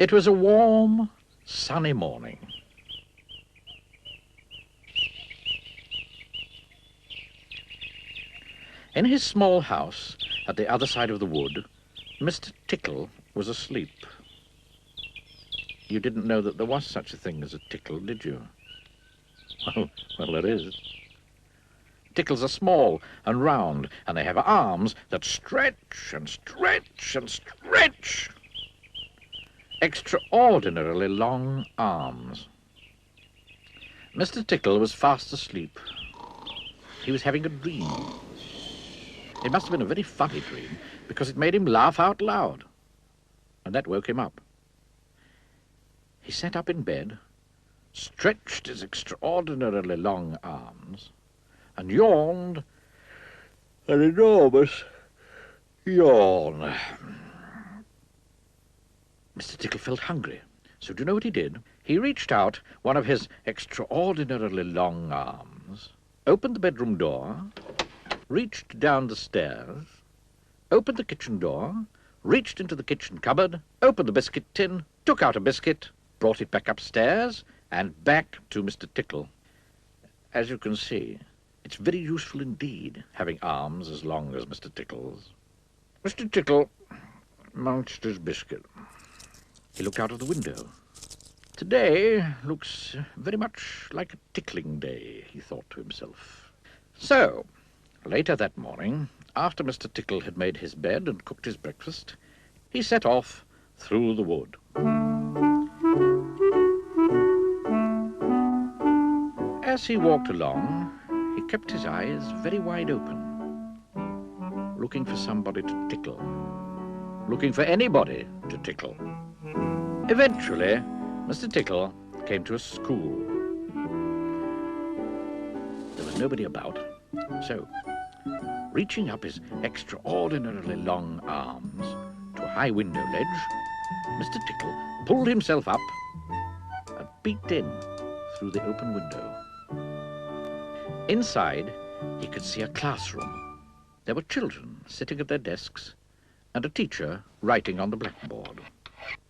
It was a warm, sunny morning. In his small house at the other side of the wood, Mr. Tickle was asleep. You didn't know that there was such a thing as a tickle, did you? Well, there is. Tickles are small and round, and they have arms that stretch and stretch and stretch. Extraordinarily long arms. Mr. Tickle was fast asleep. He was having a dream. It must have been a very funny dream, because it made him laugh out loud. And that woke him up. He sat up in bed, stretched his extraordinarily long arms, and yawned an enormous yawn. Mr. Tickle felt hungry, so do you know what he did? He reached out one of his extraordinarily long arms, opened the bedroom door, reached down the stairs, opened the kitchen door, reached into the kitchen cupboard, opened the biscuit tin, took out a biscuit, brought it back upstairs, and back to Mr. Tickle. As you can see, it's very useful indeed, having arms as long as Mr. Tickle's. Mr. Tickle munched his biscuit. He looked out of the window. Today looks very much like a tickling day, he thought to himself. So, later that morning, after Mr. Tickle had made his bed and cooked his breakfast, he set off through the wood. As he walked along, he kept his eyes very wide open, looking for somebody to tickle, looking for anybody to tickle. Eventually, Mr. Tickle came to a school. There was nobody about, so, reaching up his extraordinarily long arms to a high window ledge, Mr. Tickle pulled himself up and peeked in through the open window. Inside, he could see a classroom. There were children sitting at their desks and a teacher writing on the blackboard.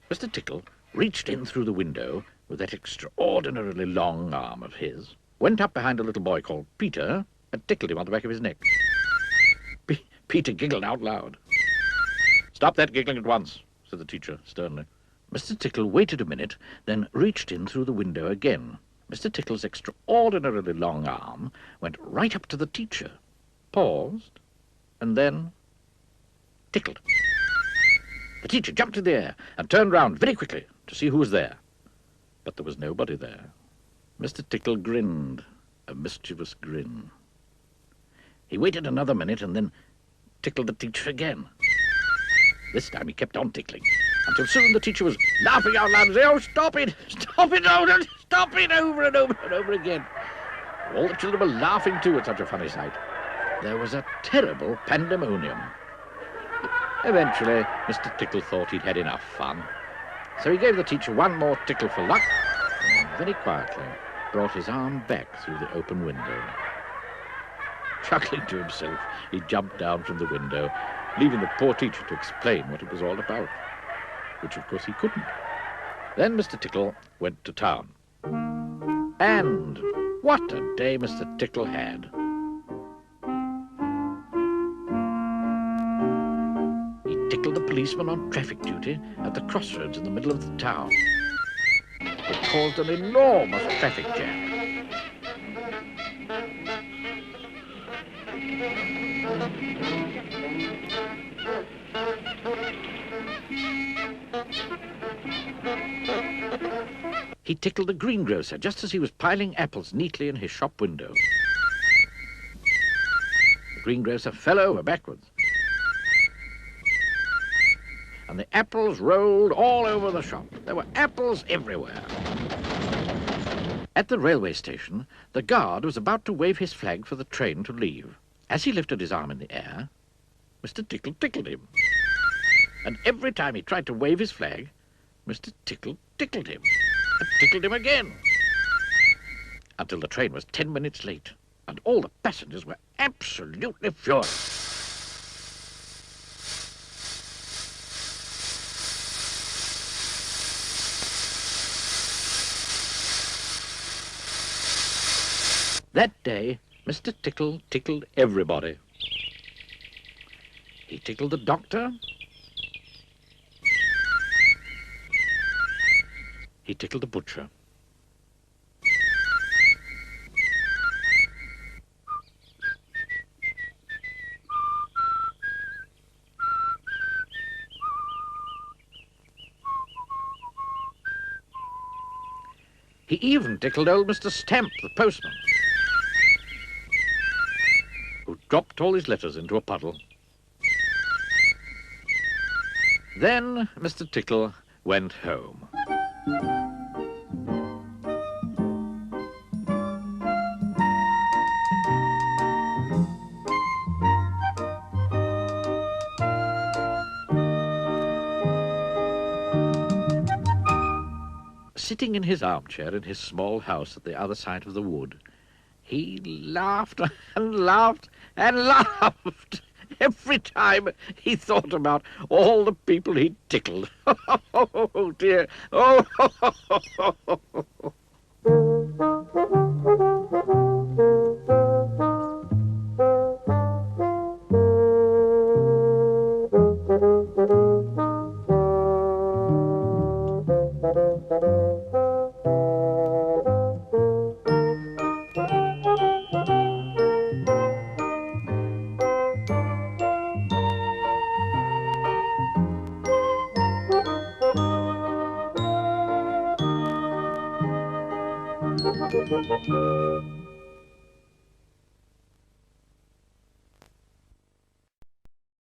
Mr. Tickle reached in through the window with that extraordinarily long arm of his, went up behind a little boy called Peter, and tickled him on the back of his neck. Peter giggled out loud. "Stop that giggling at once," said the teacher sternly. Mr. Tickle waited a minute, then reached in through the window again. Mr. Tickle's extraordinarily long arm went right up to the teacher, paused, and then tickled. The teacher jumped in the air and turned round very quickly to see who was there. But there was nobody there. Mr. Tickle grinned, a mischievous grin. He waited another minute and then tickled the teacher again. This time he kept on tickling, until soon the teacher was laughing out loud and saying, "Oh, stop it! Stop it! Oh, stop it!" over and over and over again. All the children were laughing too at such a funny sight. There was a terrible pandemonium. Eventually, Mr. Tickle thought he'd had enough fun. So he gave the teacher one more tickle for luck, and then very quietly brought his arm back through the open window. Chuckling to himself, he jumped down from the window, leaving the poor teacher to explain what it was all about, which of course he couldn't. Then Mr. Tickle went to town. And what a day Mr. Tickle had. He tickled the policeman on traffic duty at the crossroads in the middle of the town. It caused an enormous traffic jam. He tickled the greengrocer just as he was piling apples neatly in his shop window. The greengrocer fell over backwards, and the apples rolled all over the shop. There were apples everywhere. At the railway station, the guard was about to wave his flag for the train to leave. As he lifted his arm in the air, Mr. Tickle tickled him. And every time he tried to wave his flag, Mr. Tickle tickled him. And tickled him again. Until the train was 10 minutes late, and all the passengers were absolutely furious. That day, Mr. Tickle tickled everybody. He tickled the doctor. He tickled the butcher. He even tickled old Mr. Stamp, the postman, who dropped all his letters into a puddle. Then Mr. Tickle went home. Sitting in his armchair in his small house at the other side of the wood, he laughed and laughed and laughed every time he thought about all the people he'd tickled. Oh, dear. Oh,